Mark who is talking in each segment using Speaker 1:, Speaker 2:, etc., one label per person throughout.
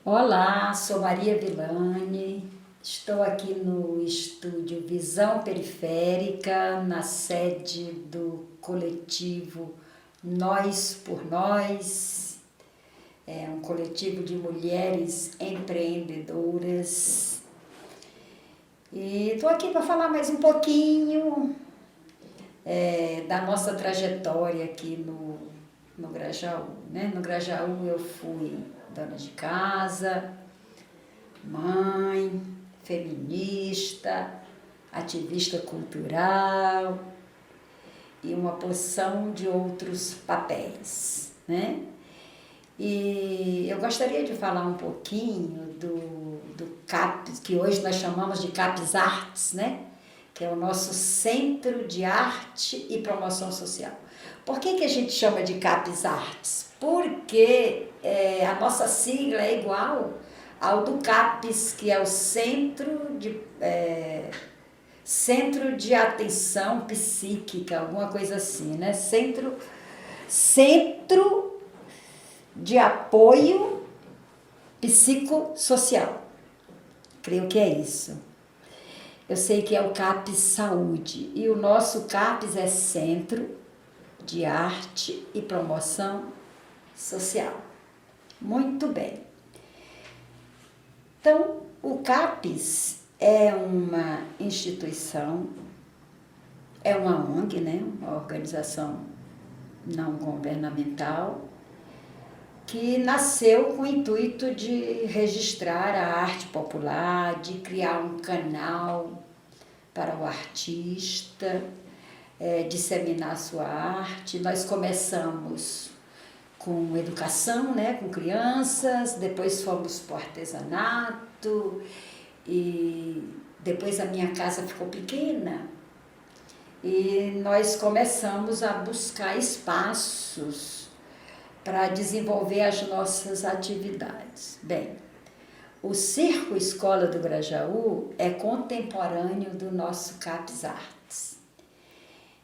Speaker 1: Olá, sou Maria Villani, estou aqui no estúdio Visão Periférica, na sede do coletivo Nós por Nós, é um coletivo de mulheres empreendedoras. E estou aqui para falar mais um pouquinho da nossa trajetória aqui no Grajaú, né? No Grajaú eu fui dona de casa, mãe, feminista, ativista cultural e uma porção de outros papéis, né? E eu gostaria de falar um pouquinho do CAPES, que hoje nós chamamos de CAPES Artes, né? Que é o nosso Centro de Arte e Promoção Social. Por que a gente chama de CAPES Artes? Porque a nossa sigla é igual ao do CAPES, que é o Centro de Atenção Psíquica, alguma coisa assim, né? Centro de Apoio Psicossocial. Creio que é isso. Eu sei que é o CAPES Saúde e o nosso CAPES é Centro de Arte e Promoção Social. Muito bem. Então, o CAPES é uma instituição, é uma ONG, né? Uma organização não governamental, que nasceu com o intuito de registrar a arte popular, de criar um canal para o artista, disseminar a sua arte. Nós começamos com educação, né, com crianças, depois fomos para o artesanato, e depois a minha casa ficou pequena, e nós começamos a buscar espaços para desenvolver as nossas atividades. Bem, o Circo Escola do Grajaú é contemporâneo do nosso CAPES Artes.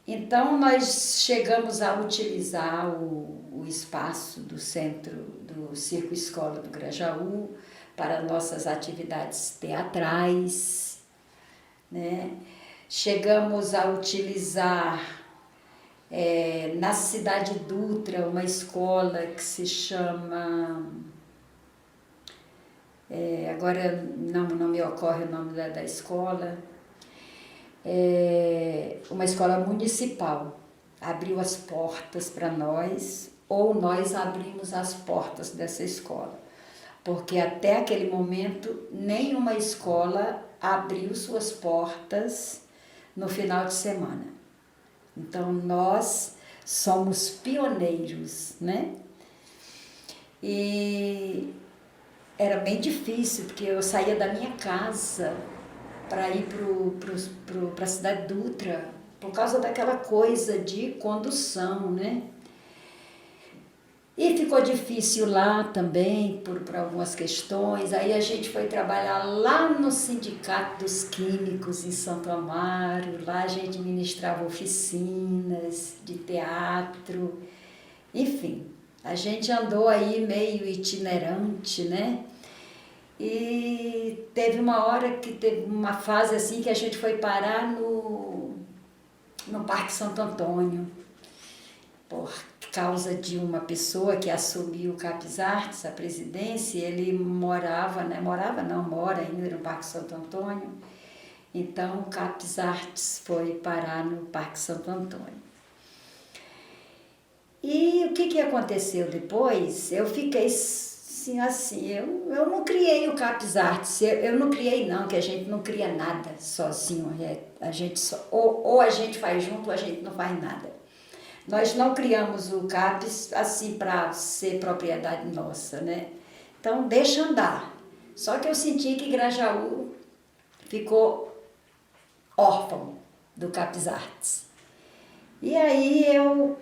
Speaker 1: Então, nós chegamos a utilizar o espaço do centro do Circo Escola do Grajaú para nossas atividades teatrais, né? Chegamos a utilizar na Cidade Dutra uma escola que se chama... agora não me ocorre o nome da escola. Uma escola municipal abriu as portas para nós, ou nós abrimos as portas dessa escola, porque até aquele momento nenhuma escola abriu suas portas no final de semana. Então nós somos pioneiros, né? E era bem difícil, porque eu saía da minha casa para ir para a Cidade Dutra, por causa daquela coisa de condução, né? E ficou difícil lá também, por algumas questões. Aí a gente foi trabalhar lá no Sindicato dos Químicos, em Santo Amaro. Lá a gente ministrava oficinas de teatro. Enfim, a gente andou aí meio itinerante, né? E teve uma hora que teve uma fase assim que a gente foi parar no Parque Santo Antônio, por causa de uma pessoa que assumiu o CAPES Artes, a presidência. Ele mora ainda no Parque Santo Antônio. Então o CAPES Artes foi parar no Parque Santo Antônio. E o que aconteceu depois? Eu fiquei assim, eu não criei o CAPES Artes, eu não criei não, que a gente não cria nada sozinho, a gente ou a gente faz junto ou a gente não faz nada. Nós não criamos o CAPES assim para ser propriedade nossa, né? Então deixa andar. Só que eu senti que Grajaú ficou órfão do CAPES Artes. E aí eu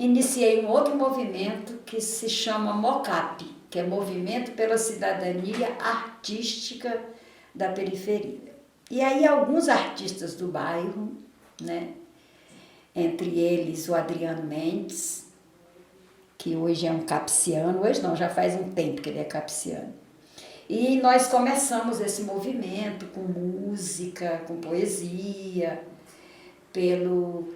Speaker 1: iniciei um outro movimento que se chama MOCAP, que é Movimento pela Cidadania Artística da Periferia. E aí alguns artistas do bairro, né? Entre eles o Adriano Mendes, que hoje é um capsiano, hoje não, já faz um tempo que ele é capsiano. E nós começamos esse movimento com música, com poesia, pelo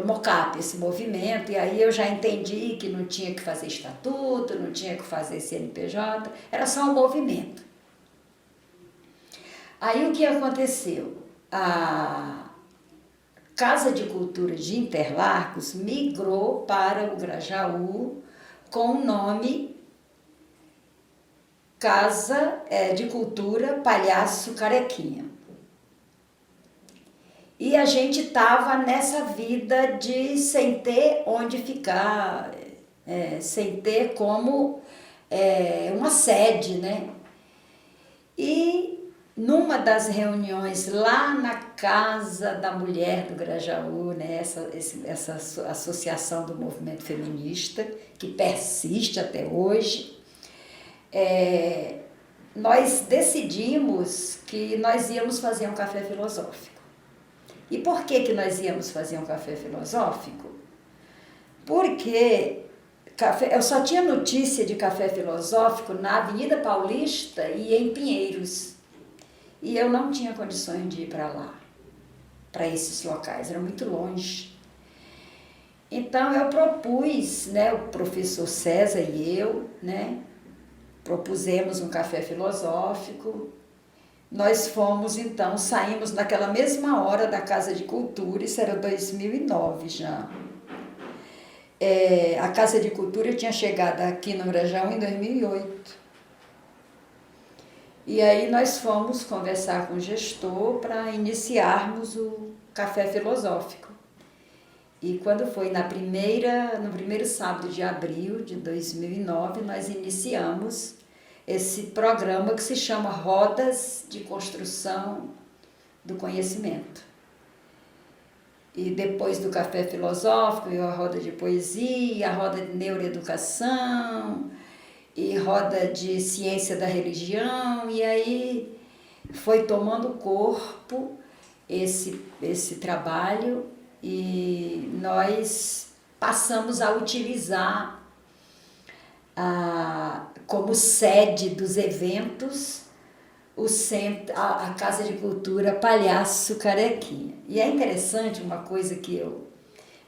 Speaker 1: MOCAP, esse movimento, e aí eu já entendi que não tinha que fazer estatuto, não tinha que fazer CNPJ, era só um movimento. Aí o que aconteceu? A Casa de Cultura de Interlagos migrou para o Grajaú com o nome Casa de Cultura Palhaço Carequinha. E a gente estava nessa vida de sem ter onde ficar, sem ter como uma sede, né? E numa das reuniões lá na Casa da Mulher do Grajaú, né? essa associação do movimento feminista, que persiste até hoje, nós decidimos que nós íamos fazer um café filosófico. E por que nós íamos fazer um café filosófico? Porque eu só tinha notícia de café filosófico na Avenida Paulista e em Pinheiros. E eu não tinha condições de ir para lá, para esses locais, era muito longe. Então eu propus, né, o professor César e eu, né, propusemos um café filosófico. Nós fomos, então, saímos naquela mesma hora da Casa de Cultura, isso era 2009 já. A Casa de Cultura tinha chegado aqui no Grajaú em 2008. E aí nós fomos conversar com o gestor para iniciarmos o café filosófico. E quando foi no primeiro sábado de abril de 2009, nós iniciamos esse programa que se chama Rodas de Construção do Conhecimento. E depois do café filosófico, veio a roda de poesia, a roda de neuroeducação, e roda de ciência da religião, e aí foi tomando corpo esse trabalho, e nós passamos a utilizar como sede dos eventos a Casa de Cultura Palhaço Carequinha. E é interessante uma coisa que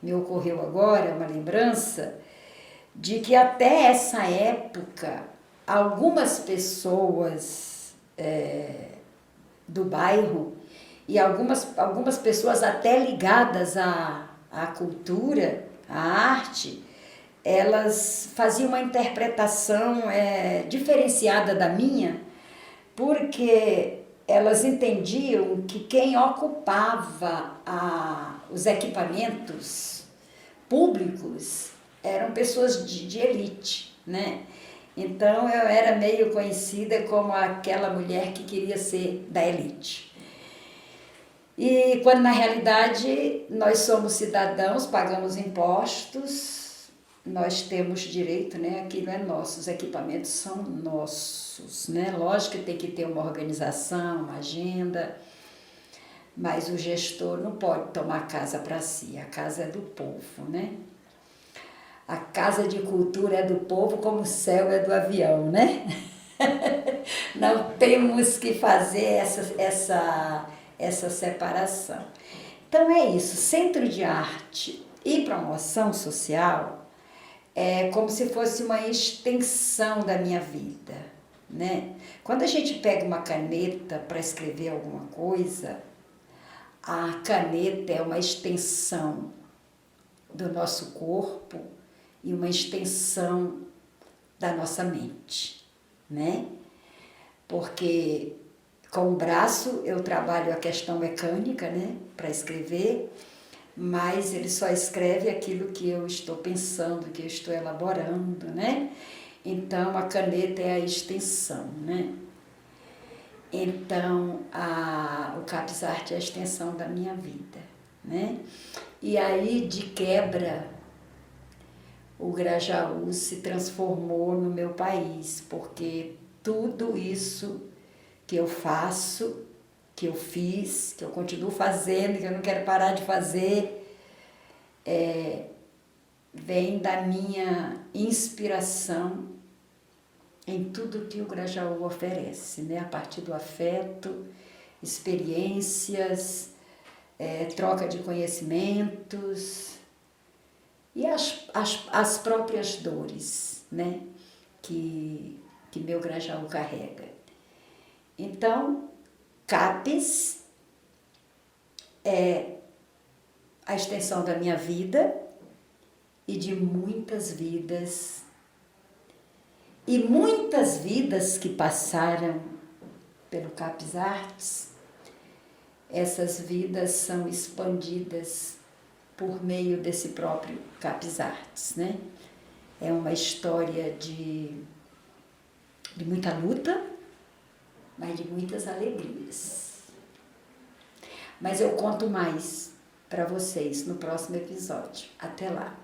Speaker 1: me ocorreu agora, uma lembrança, de que até essa época algumas pessoas do bairro e algumas pessoas até ligadas à cultura, à arte, elas faziam uma interpretação diferenciada da minha, porque elas entendiam que quem ocupava os equipamentos públicos eram pessoas de elite, né? Então eu era meio conhecida como aquela mulher que queria ser da elite. E quando na realidade nós somos cidadãos, pagamos impostos, nós temos direito, né? Aquilo é nosso, os equipamentos são nossos, né? Lógico que tem que ter uma organização, uma agenda, mas o gestor não pode tomar a casa para si, a casa é do povo, né? A Casa de Cultura é do povo como o céu é do avião, né? Não temos que fazer essa separação. Então é isso, Centro de Arte e Promoção Social é como se fosse uma extensão da minha vida, né? Quando a gente pega uma caneta para escrever alguma coisa, a caneta é uma extensão do nosso corpo e uma extensão da nossa mente, né? Porque com o braço eu trabalho a questão mecânica, né, para escrever, mas ele só escreve aquilo que eu estou pensando, que eu estou elaborando, né? Então a caneta é a extensão, né? Então o CapsArte é a extensão da minha vida, né? E aí de quebra o Grajaú se transformou no meu país, porque tudo isso que eu faço, que eu fiz, que eu continuo fazendo, que eu não quero parar de fazer, vem da minha inspiração em tudo que o Grajaú oferece, né? A partir do afeto, experiências, troca de conhecimentos e as próprias dores, né? que meu Grajaú carrega. Então, CAPES é a extensão da minha vida e de muitas vidas. E muitas vidas que passaram pelo CAPES Artes, essas vidas são expandidas por meio desse próprio CAPES Artes, né? É uma história de muita luta, mas de muitas alegrias. Mas eu conto mais para vocês no próximo episódio. Até lá!